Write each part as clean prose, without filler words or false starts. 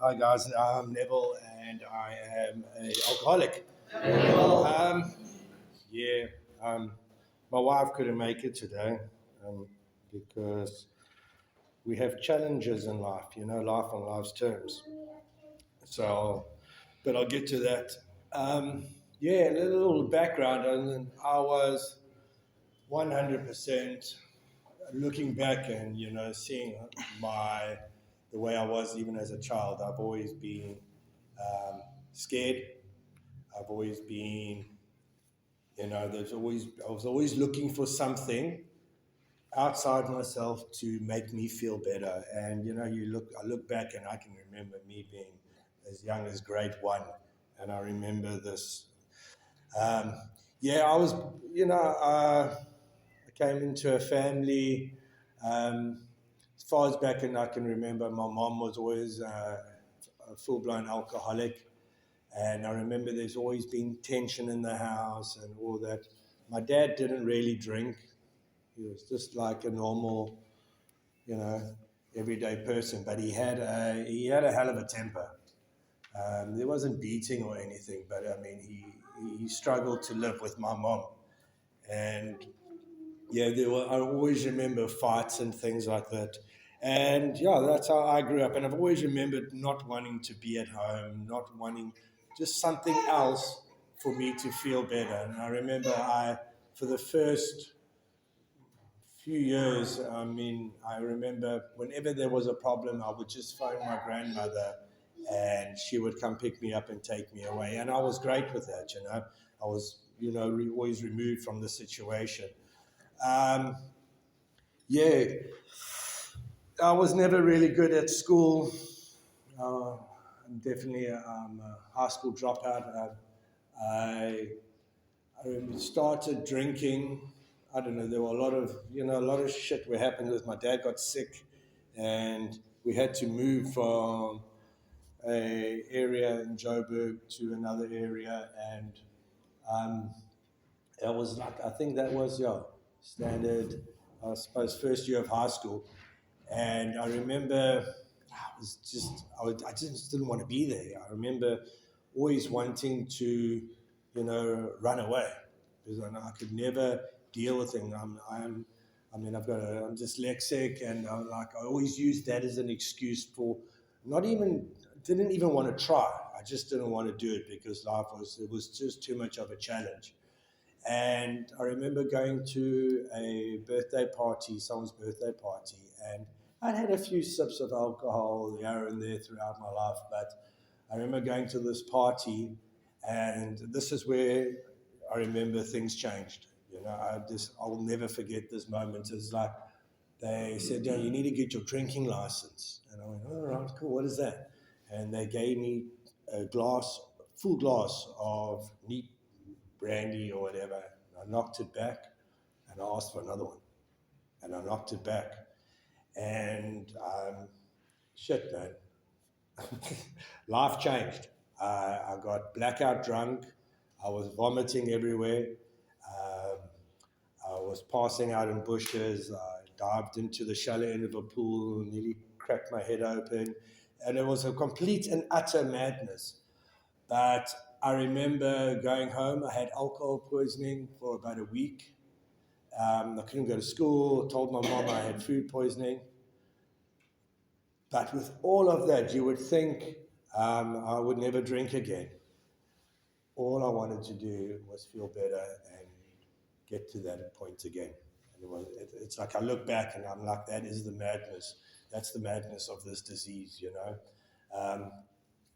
Hi guys, I'm Neville and I am an alcoholic. Um, yeah, um, my wife couldn't make it today um, because we have challenges in life, life on life's terms. So, but I'll get to that. Um, yeah, a little background. And I was 100% looking back and seeing my the way I was even as a child. I've always been scared. I've always been, I was always looking for something outside myself to make me feel better. And I look back and I can remember me being as young as grade one, and I remember this. Um, yeah, I was, I came into a family. Um, as far as back and I can remember, my mom was always a full-blown alcoholic. And I remember there's always been tension in the house and all that. My dad didn't really drink. He was just like a normal, you know, everyday person. But he had a hell of a temper. There wasn't beating or anything, but I mean, he struggled to live with my mom. And yeah, I always remember fights and things like that. And yeah, that's how I grew up. And I've always remembered not wanting to be at home, not wanting just something else for me to feel better. And I remember for the first few years, I remember whenever there was a problem, I would just phone my grandmother and she would come pick me up and take me away. And I was great with that, I was, always removed from the situation. Um, yeah, I was never really good at school. I'm definitely a high school dropout. I, I started drinking. I don't know. There were a lot of shit that happened with my dad got sick, and we had to move from a area in Joburg to another area, and um, that was like I think that was standard. I suppose first year of high school. And I remember I just didn't want to be there. I remember always wanting to, run away because I could never deal with things. I'm dyslexic, and I always used that as an excuse for didn't even want to try. I just didn't want to do it because it was just too much of a challenge. And I remember going to a birthday party, someone's birthday party, and I'd had a few sips of alcohol here and there throughout my life, but I remember going to this party, and this is where I remember things changed. I'll never forget this moment. It's like they said, you need to get your drinking license. And I went, all right, cool, what is that? And they gave me full glass of neat brandy or whatever. And I knocked it back and I asked for another one. And I knocked it back. And shit, man. Life changed. I got blackout drunk. I was vomiting everywhere. Um, I was passing out in bushes. I dived into the shallow end of a pool, nearly cracked my head open. And it was a complete and utter madness. But I remember going home. I had alcohol poisoning for about a week. I couldn't go to school. I told my mom I had food poisoning. But with all of that, you would think I would never drink again. All I wanted to do was feel better and get to that point again. And it's like I look back and I'm like, that is the madness. That's the madness of this disease,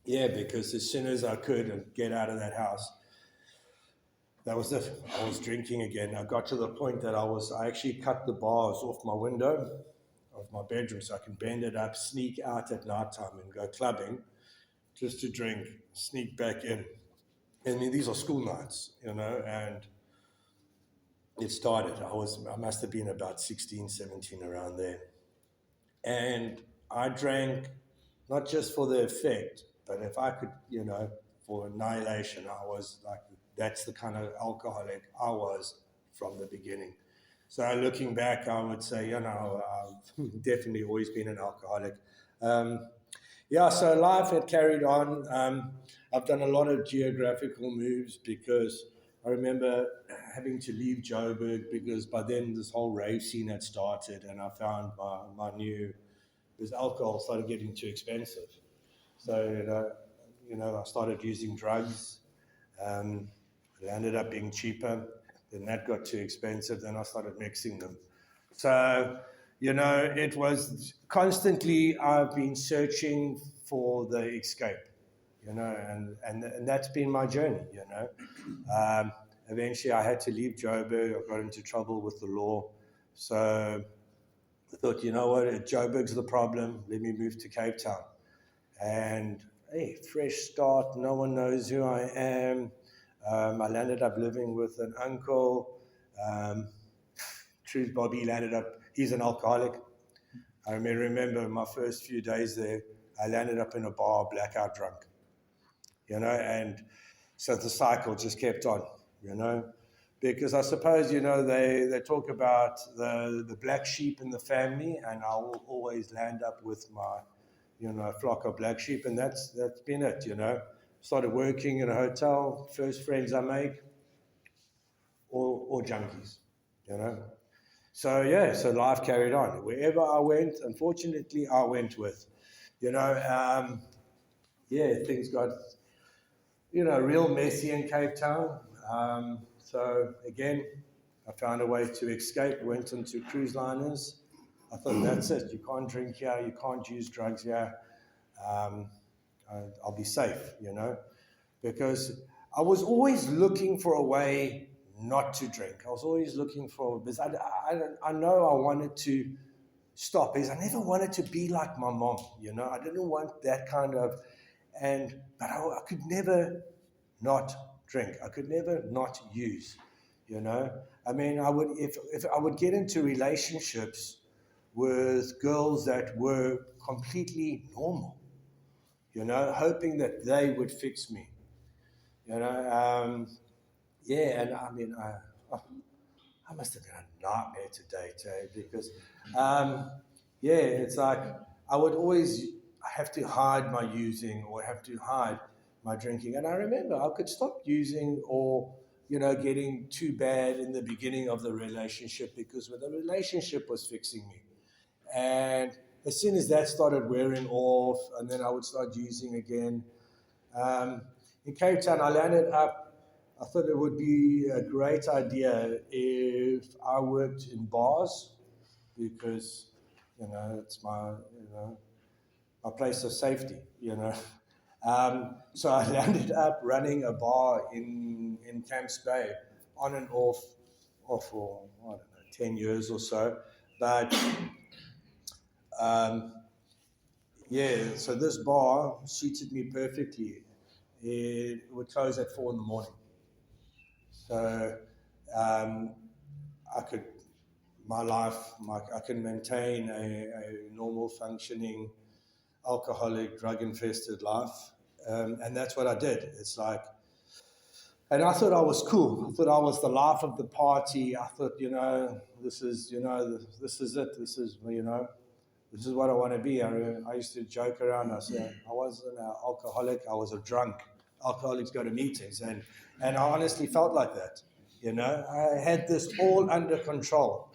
Yeah, because as soon as I could get out of that house, that was it. I was drinking again. I got to the point that I actually cut the bars off my window of my bedroom so I can bend it up, sneak out at nighttime and go clubbing just to drink, sneak back in. I mean, these are school nights, and it started. I must have been about 16, 17 around there. And I drank not just for the effect, but if I could, for annihilation, I was like, that's the kind of alcoholic I was from the beginning. So looking back, I would say, I've definitely always been an alcoholic. Um, Yeah, so life had carried on. I've done a lot of geographical moves because I remember having to leave Joburg because by then this whole rave scene had started, and I found my new, because alcohol started getting too expensive. So, I started using drugs. Um, it ended up being cheaper. Then that got too expensive. Then I started mixing them. So, it was constantly, I've been searching for the escape, and that's been my journey. Eventually, I had to leave Joburg. I got into trouble with the law. So I thought, you know what, Joburg's the problem. Let me move to Cape Town. And hey, fresh start. No one knows who I am. I landed up living with an uncle. Truth, Bobby landed up, he's an alcoholic. I remember my first few days there, I landed up in a bar, blackout drunk, and so the cycle just kept on, because I suppose, they talk about the black sheep in the family, and I will always land up with my, flock of black sheep, and that's been it, Started working in a hotel, first friends I make, or junkies, So yeah, so life carried on. Wherever I went, unfortunately, I went with, things got, real messy in Cape Town. So again, I found a way to escape, went into cruise liners. I thought, that's it. You can't drink here. You can't use drugs here. Um, I'll be safe, because I was always looking for a way not to drink. I was always looking for, because I know I wanted to stop, because I never wanted to be like my mom, I didn't want that kind of, but I could never not drink. I could never not use, I mean, I would, if I would get into relationships with girls that were completely normal, hoping that they would fix me, and I mean, I must have been a nightmare to date, because, it's like I would always have to hide my using or have to hide my drinking. And I remember I could stop using or, getting too bad in the beginning of the relationship because the relationship was fixing me. And as soon as that started wearing off, and then I would start using again. In Cape Town, I landed up, I thought it would be a great idea if I worked in bars because, it's my, my place of safety, So I landed up running a bar in Camps Bay on and off for, I don't know, 10 years or so. But so this bar suited me perfectly. It would close at 4 a.m. So I could, I can maintain a normal functioning, alcoholic, drug-infested life. And that's what I did. It's like, and I thought I was cool. I thought I was the life of the party. I thought, this is, this is it. This is, this is what I want to be. I used to joke around. I said, I wasn't an alcoholic. I was a drunk. Alcoholics go to meetings. And I honestly felt like that. I had this all under control.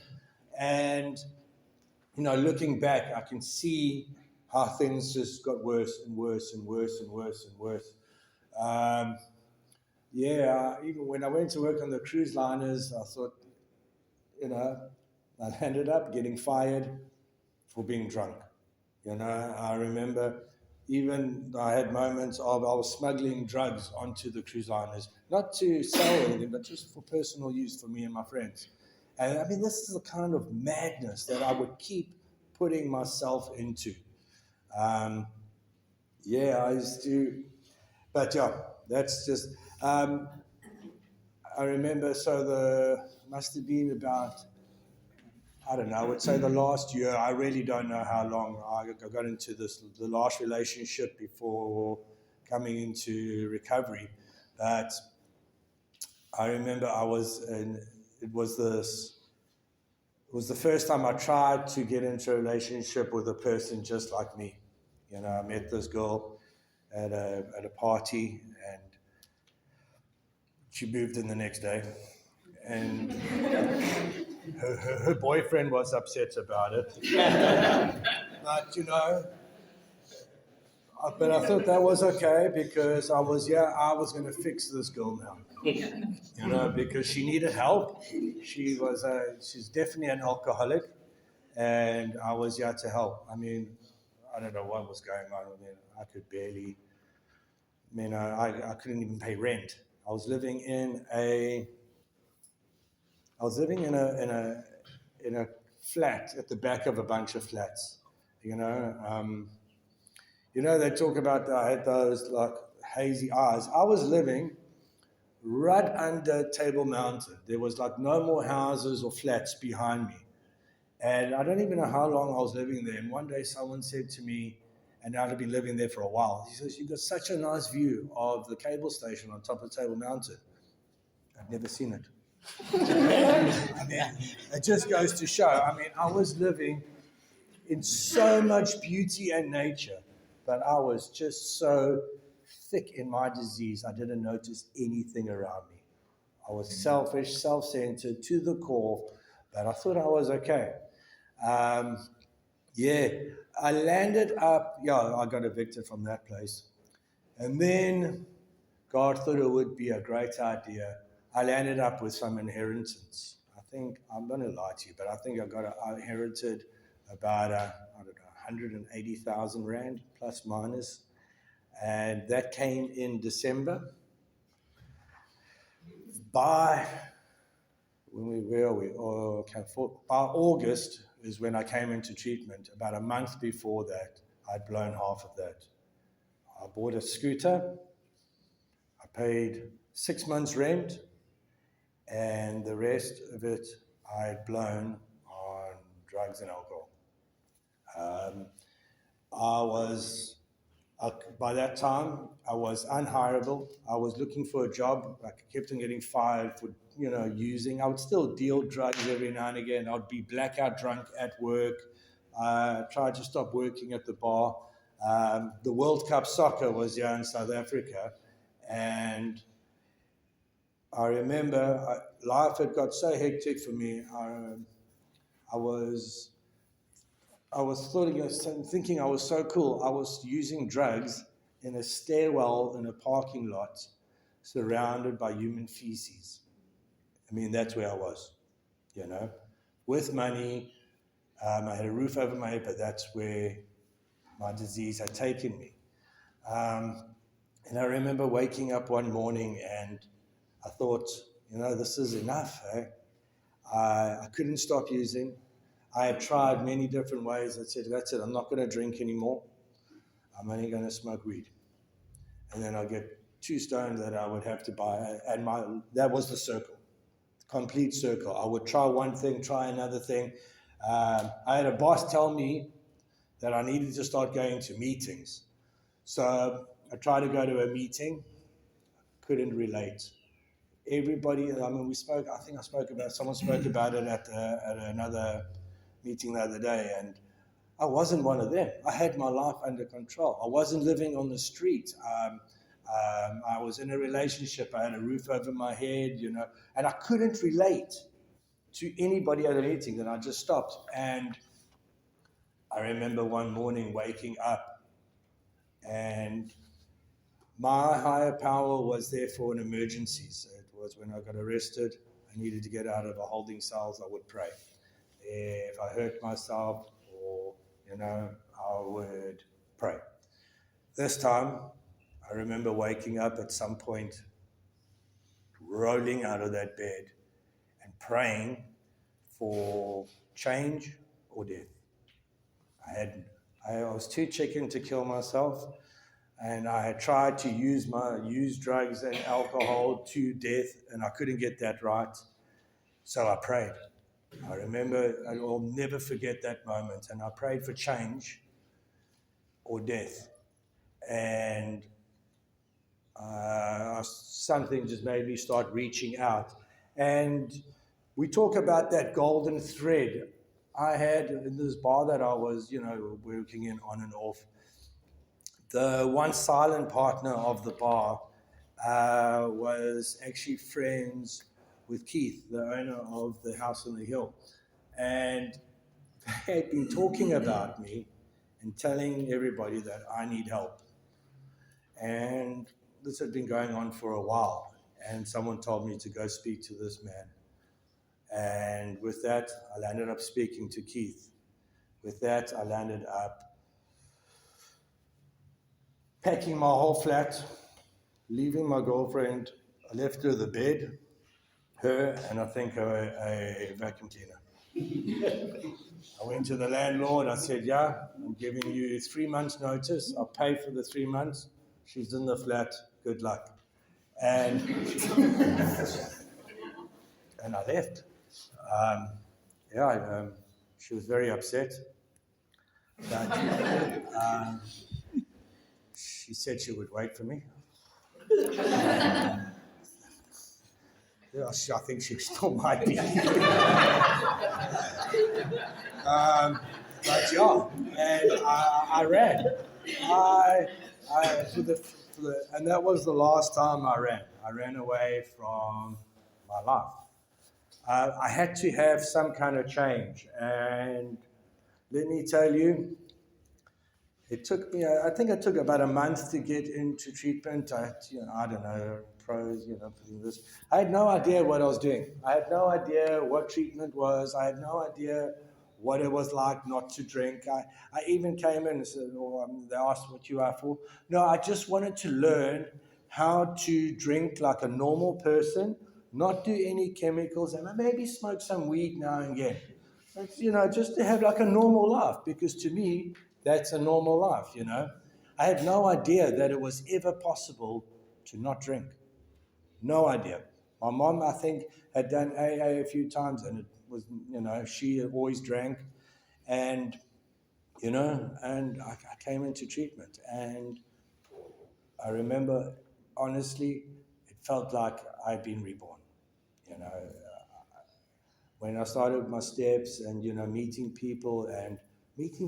And, looking back, I can see how things just got worse and worse and worse and worse and worse. Even when I went to work on the cruise liners, I thought, I ended up getting fired for being drunk. I remember even I had moments of I was smuggling drugs onto the cruise liners, not to sell anything, but just for personal use for me and my friends. And I mean, this is the kind of madness that I would keep putting myself into. I used to, but yeah, that's just, I remember, must have been about, I don't know, I would say the last year, I really don't know how long I got into the last relationship before coming into recovery. But I remember it was the first time I tried to get into a relationship with a person just like me. I met this girl at a party, and she moved in the next day. And her boyfriend was upset about it. But, but I thought that was okay because I was going to fix this girl now. Because she needed help. She's definitely an alcoholic, and I was here to help. I mean, I don't know what was going on. I mean, I could barely. I couldn't even pay rent. I was living in a flat at the back of a bunch of flats. They talk about I had those like hazy eyes. I was living right under Table Mountain. There was like no more houses or flats behind me. And I don't even know how long I was living there. And one day someone said to me, and I'd been living there for a while, he says, "You've got such a nice view of the cable station on top of Table Mountain." I've never seen it. I mean, it just goes to show. I mean, I was living in so much beauty and nature, but I was just so thick in my disease, I didn't notice anything around me. I was selfish, self-centered to the core, but I thought I was okay. I landed up, I got evicted from that place. And then God thought it would be a great idea. I landed up with some inheritance. I think, I'm going to lie to you, but I think I inherited about, 180,000 Rand, plus minus. And that came in December. By August is when I came into treatment. About a month before that, I'd blown half of that. I bought a scooter. I paid 6 months rent, and the rest of it I had blown on drugs and alcohol. By that time, I was unhireable. I was looking for a job. I kept on getting fired for, using. I would still deal drugs every now and again. I'd be blackout drunk at work. I tried to stop working at the bar. The World Cup soccer was here in South Africa, and I remember life had got so hectic for me. I was thinking I was so cool. I was using drugs in a stairwell in a parking lot surrounded by human feces. I mean, that's where I was, with money. I had a roof over my head, but that's where my disease had taken me. And I remember waking up one morning and I thought, this is enough. I couldn't stop using. I had tried many different ways. I said, that's it, I'm not going to drink anymore. I'm only going to smoke weed. And then I'll get 2 stones that I would have to buy. And that was the circle, complete circle. I would try one thing, try another thing. I had a boss tell me that I needed to start going to meetings. So I tried to go to a meeting, couldn't relate. Everybody, someone spoke about it at another meeting the other day, and I wasn't one of them. I had my life under control. I wasn't living on the street. I was in a relationship. I had a roof over my head, and I couldn't relate to anybody at a meeting. Then I just stopped. And I remember one morning waking up, and my higher power was there for an emergency. So it was when I got arrested, I needed to get out of a holding cells, I would pray. If I hurt myself or, I would pray. This time, I remember waking up at some point, rolling out of that bed and praying for change or death. I was too chicken to kill myself, and I had tried to use drugs and alcohol to death, and I couldn't get that right. So I prayed. I remember, I will never forget that moment, and I prayed for change or death. And something just made me start reaching out. And we talk about that golden thread. I had in this bar that I was, working in on and off. The one silent partner of the bar was actually friends with Keith, the owner of the house on the hill. And they had been talking about me and telling everybody that I need help. And this had been going on for a while. And someone told me to go speak to this man. And with that, I landed up speaking to Keith. With that, I landed up packing my whole flat, leaving my girlfriend. I left her the bed, her, and I think a vacuum cleaner. I went to the landlord. I said, yeah, I'm giving you 3 months' notice. I'll pay for the 3 months. She's in the flat. Good luck. And and I left. She was very upset. But she said she would wait for me. Yeah, I think she still might be. But yeah, and I ran. And that was the last time I ran. I ran away from my life. I had to have some kind of change, and let me tell you, it took me. I think it took about a month to get into treatment. I don't know, pros, putting this. I had no idea what I was doing. I had no idea what treatment was. I had no idea what it was like not to drink. I even came in and said, they asked what you are for. No, I just wanted to learn how to drink like a normal person, not do any chemicals, and maybe smoke some weed now and again. But, just to have like a normal life, because to me, that's a normal life, I had no idea that it was ever possible to not drink. No idea. My mom, I think, had done AA a few times, and it was, she always drank. And, and I came into treatment. And I remember, honestly, it felt like I'd been reborn, when I started my steps and, meeting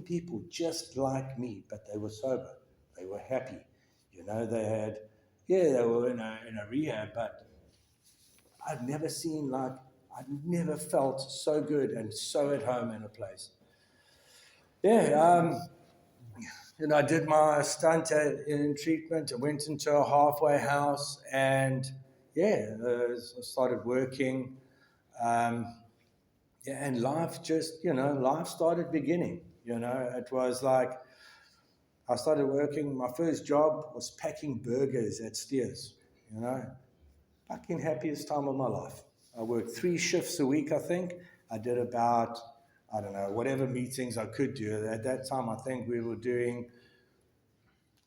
people just like me, but they were sober. They were happy. They were in a rehab, but I'd never felt so good and so at home in a place. I did my stunt in treatment. I went into a halfway house and, I started working. And life life started beginning. It was like I started working. My first job was packing burgers at Steers. Fucking happiest time of my life. I worked 3 shifts a week, I think. I did about, I don't know, whatever meetings I could do. At that time, I think we were doing,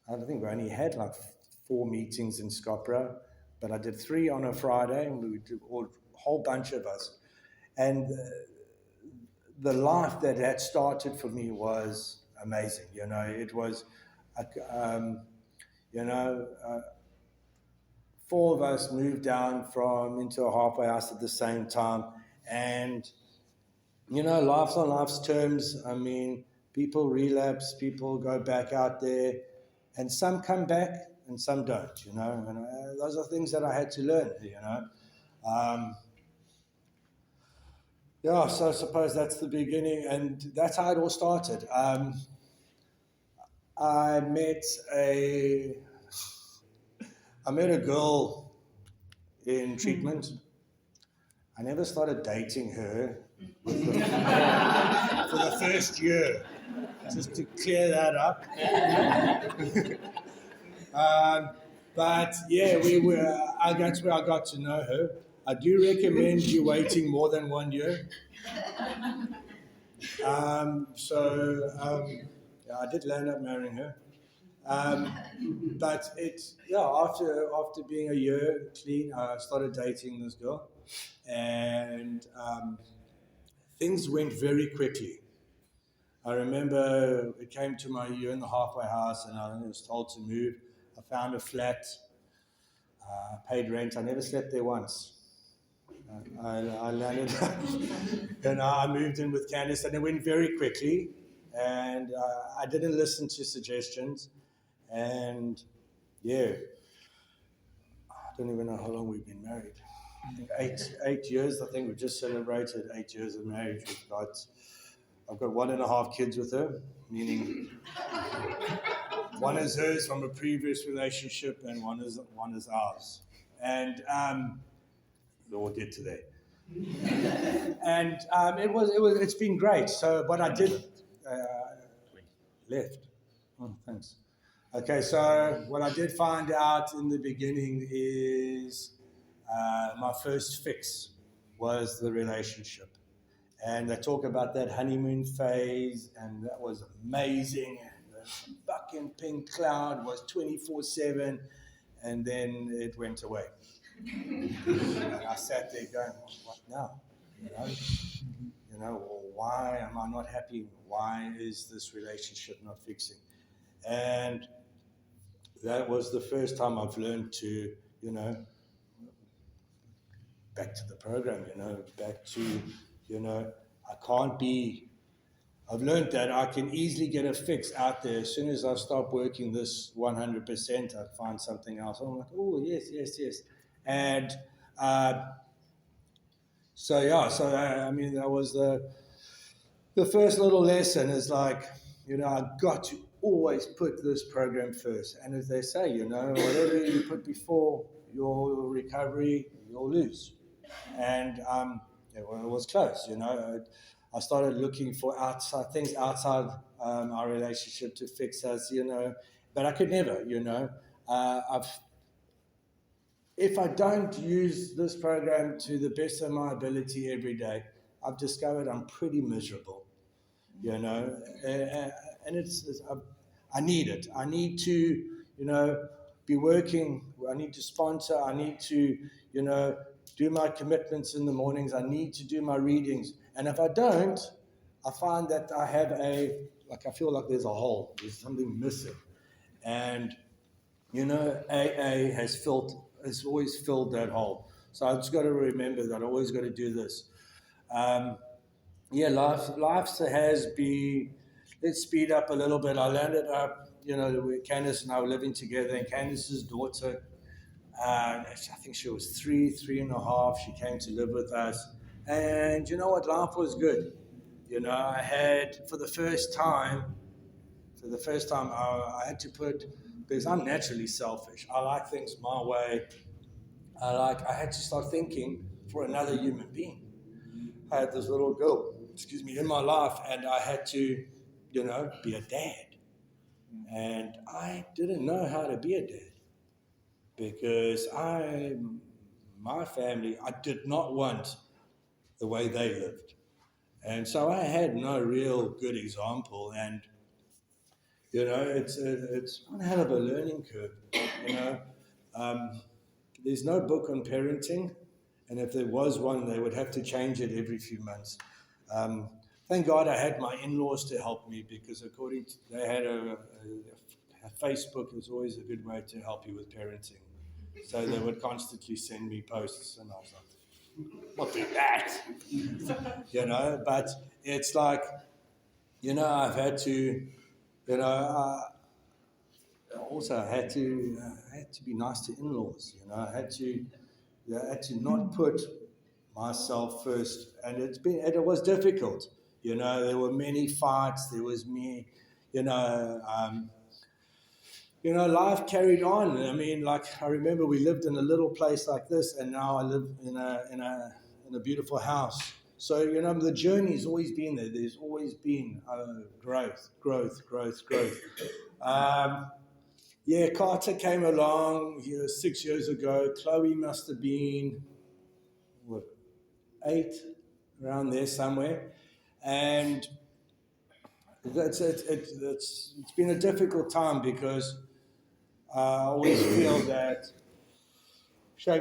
I don't think we only had like 4 meetings in Scottsboro, but I did 3 on a Friday, and we would do a whole bunch of us. And the life that started for me was amazing. It was, 4 of us moved down into a halfway house at the same time. And, life's on life's terms. I mean, people relapse, people go back out there, and some come back and some don't, And those are things that I had to learn, so I suppose that's the beginning, and that's how it all started. I met a girl in treatment. I never started dating her for the first year, just to clear that up. But yeah, that's where I got to know her. I do recommend you waiting more than 1 year. I did land up marrying her. But after being a year clean, I started dating this girl, and things went very quickly. I remember it came to my year in the halfway house, and I was told to move. I found a flat, paid rent. I never slept there once. I landed, and I moved in with Candice, and it went very quickly, and I didn't listen to suggestions. And yeah, I don't even know how long we've been married. I think eight years. I think we just celebrated 8 years of marriage. I've got 1.5 kids with her, meaning one is hers from a previous relationship, and one is ours. And we'll get to that. And it's been great. So what I did left. Oh, thanks. Okay, so what I did find out in the beginning is my first fix was the relationship. And they talk about that honeymoon phase, and that was amazing. And the fucking pink cloud was 24/7, and then it went away. And I sat there going, what now? Why am I not happy? Why is this relationship not fixing? And that was the first time I've learned to, back to the program, back to, I've learned that I can easily get a fix out there. As soon as I stop working this 100%, I find something else. I'm like, oh, yes. And that was the first little lesson is like, I've got to always put this program first. And as they say, whatever you put before your recovery, you'll lose. And it was close, I started looking for things outside our relationship to fix us, but I could never, if I don't use this program to the best of my ability every day, I've discovered I'm pretty miserable, and I need it. I need to, be working. I need to sponsor. I need to, do my commitments in the mornings. I need to do my readings. And if I don't, I find that I feel like there's a hole. There's something missing. And, AA has always filled that hole. So I've just got to remember that I always got to do this. Life has been, let's speed up a little bit. I landed up, Candice and I were living together, and Candice's daughter, I think she was 3.5. She came to live with us. And you know what? Life was good. I had, for the first time, I had to put, because I'm naturally selfish. I like things my way. I had to start thinking for another human being. I had this little girl, in my life, and I had to, be a dad. And I didn't know how to be a dad because my family, I did not want the way they lived. And so I had no real good example. And, it's one hell of a learning curve, There's no book on parenting. And if there was one, they would have to change it every few months. Thank God I had my in-laws to help me because they had a Facebook is always a good way to help you with parenting. So they would constantly send me posts and I was like, not do that, but it's like, I've had to, I had to be nice to in-laws, I had to not put myself first, and it was difficult. There were many fights. There was me. Life carried on. I mean, I remember we lived in a little place like this, and now I live in a beautiful house. So the journey's always been there. There's always been growth. Carter came along 6 years ago. Chloe must have been 8, around there somewhere, and it's been a difficult time because I always feel that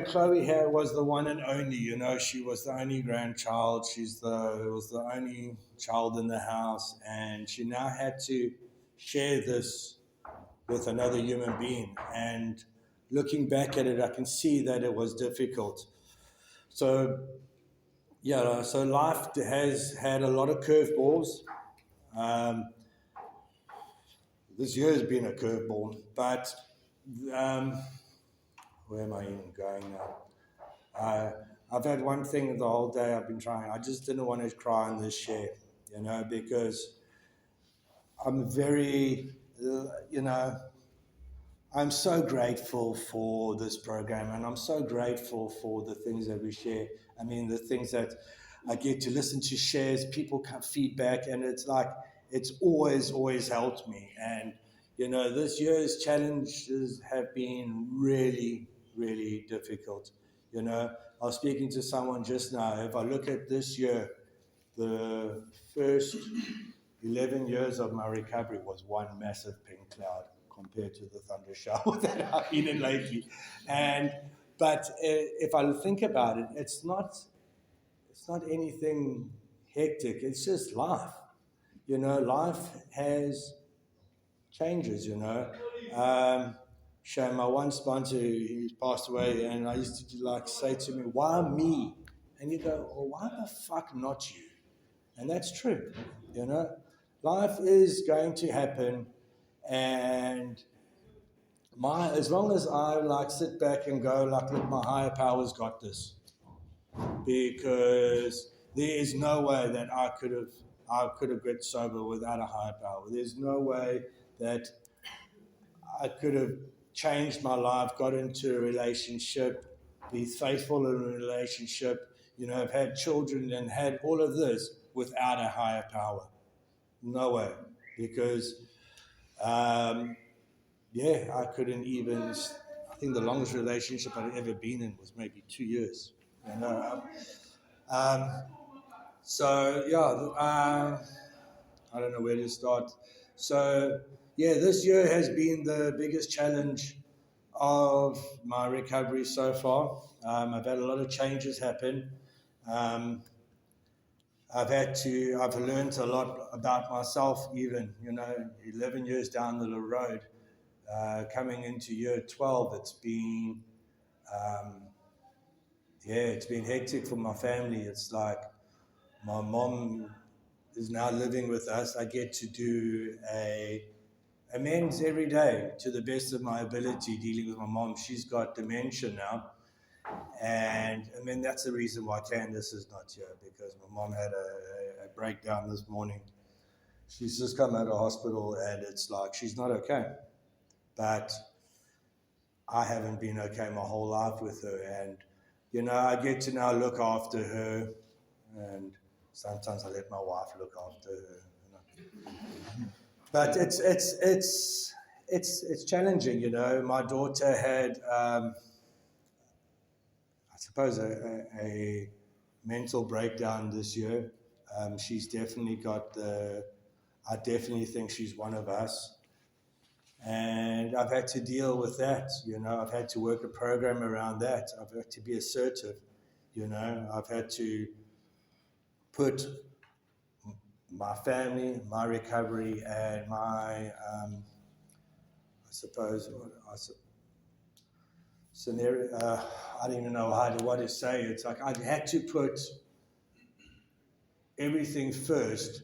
Chloe here was the one and only. She was the only grandchild. She was the only child in the house, and she now had to share this with another human being. And looking back at it, I can see that it was difficult. So life has had a lot of curveballs. this year has been a curveball, but where am I even going now? I've had one thing the whole day I've been trying. I just didn't want to cry on this share, because I'm very, I'm so grateful for this program, and I'm so grateful for the things that we share. I mean, the things that I get to listen to shares, people come feedback, and it's like, it's always helped me. And, this year's challenges have been really, really difficult. I was speaking to someone just now. If I look at this year, the first 11 years of my recovery was one massive pink cloud compared to the thunder shower that I've been in lately. But if I think about it, it's not anything hectic. It's just life. Life has changes. Shane, my one sponsor, he passed away, and I used to say to me, "Why me?" And you go, "Well, why the fuck not you?" And that's true. Life is going to happen, and as long as I sit back and go look, my higher power's got this, because there is no way that I could have got sober without a higher power. There's no way that I could have changed my life, got into a relationship, be faithful in a relationship, have had children and had all of this without a higher power. No way. Because, I couldn't even, I think the longest relationship I'd ever been in was maybe 2 years. I don't know where to start. So, this year has been the biggest challenge of my recovery so far. I've had a lot of changes happen. I've learned a lot about myself even, 11 years down the road, coming into year 12, it's been hectic for my family. It's like my mom is now living with us. I get to do amends every day to the best of my ability dealing with my mom. She's got dementia now. And I mean, that's the reason why Candace is not here, because my mom had a breakdown this morning. She's just come out of hospital, and it's like she's not okay. But I haven't been okay my whole life with her. And, I get to now look after her, and sometimes I let my wife look after her. But it's challenging, My daughter had, I suppose, a mental breakdown this year. She's definitely got I definitely think she's one of us. And I've had to deal with that, I've had to work a program around that. I've had to be assertive, I've had to put my family, my recovery, and my, scenario, I don't even know what to say. It's like I had to put everything first,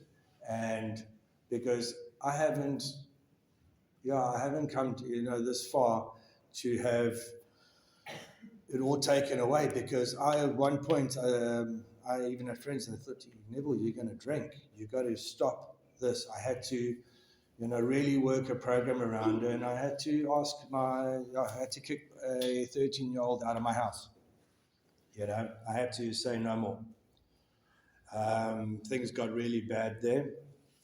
and because I haven't come to, this far to have it all taken away, because at one point, I even had friends that thought, Neville, you're going to drink. You've got to stop this. I had to, really work a program around it, and I had to I had to kick a 13-year-old out of my house. I had to say no more. Things got really bad there,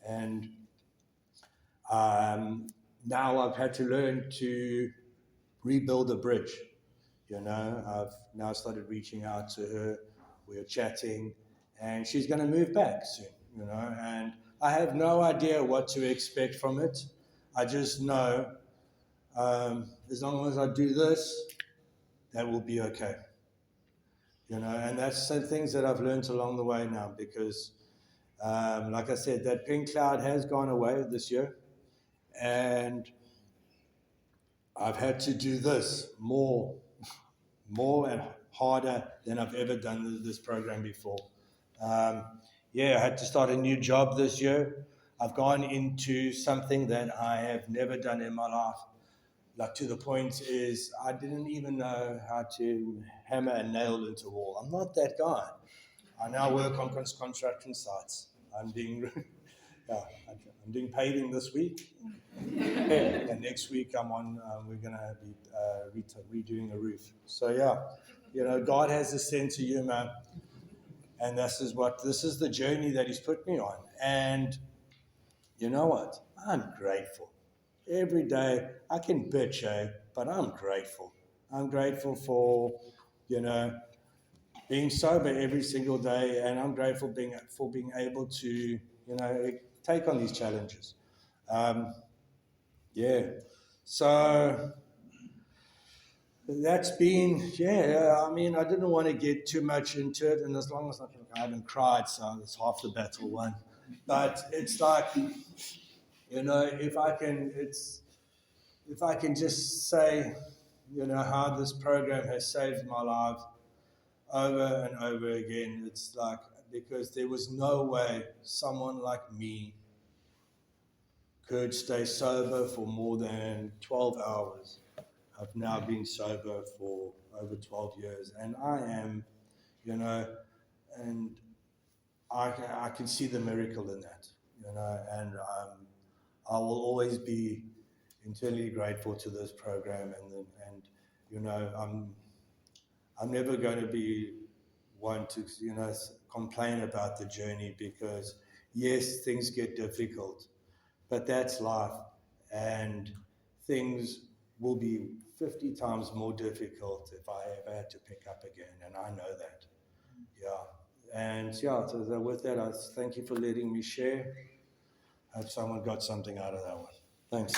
and now I've had to learn to rebuild a bridge. I've now started reaching out to her. We're chatting, and she's going to move back soon, and I have no idea what to expect from it. I just know as long as I do this, that will be okay. And that's some things that I've learned along the way now, because like I said, that pink cloud has gone away this year, and I've had to do this more and harder than I've ever done this program before. I had to start a new job this year. I've gone into something that I have never done in my life. Like, to the point is I didn't even know how to hammer a nail into a wall. I'm not that guy. I now work on construction sites. I'm doing paving this week, and next week we're going to be redoing a roof. So yeah, God has a sense of humor, and this is the journey that He's put me on. And you know what? I'm grateful. Every day I can bitch, but I'm grateful. I'm grateful for, being sober every single day, and I'm grateful for being able to, take on these challenges. So that's been, I mean, I didn't want to get too much into it, and as long as I haven't cried, so it's half the battle won. But it's like, if I can just say, how this program has saved my life over and over again. It's like, because there was no way someone like me could stay sober for more than 12 hours. I've now been sober for over 12 years, and I am, and I can see the miracle in that, and I will always be internally grateful to this program, and I'm never going to be one to complain about the journey, because yes, things get difficult, but that's life, and things will be 50 times more difficult if I ever had to pick up again, and I know that. So with that, I thank you for letting me share. I hope someone got something out of that one. Thanks.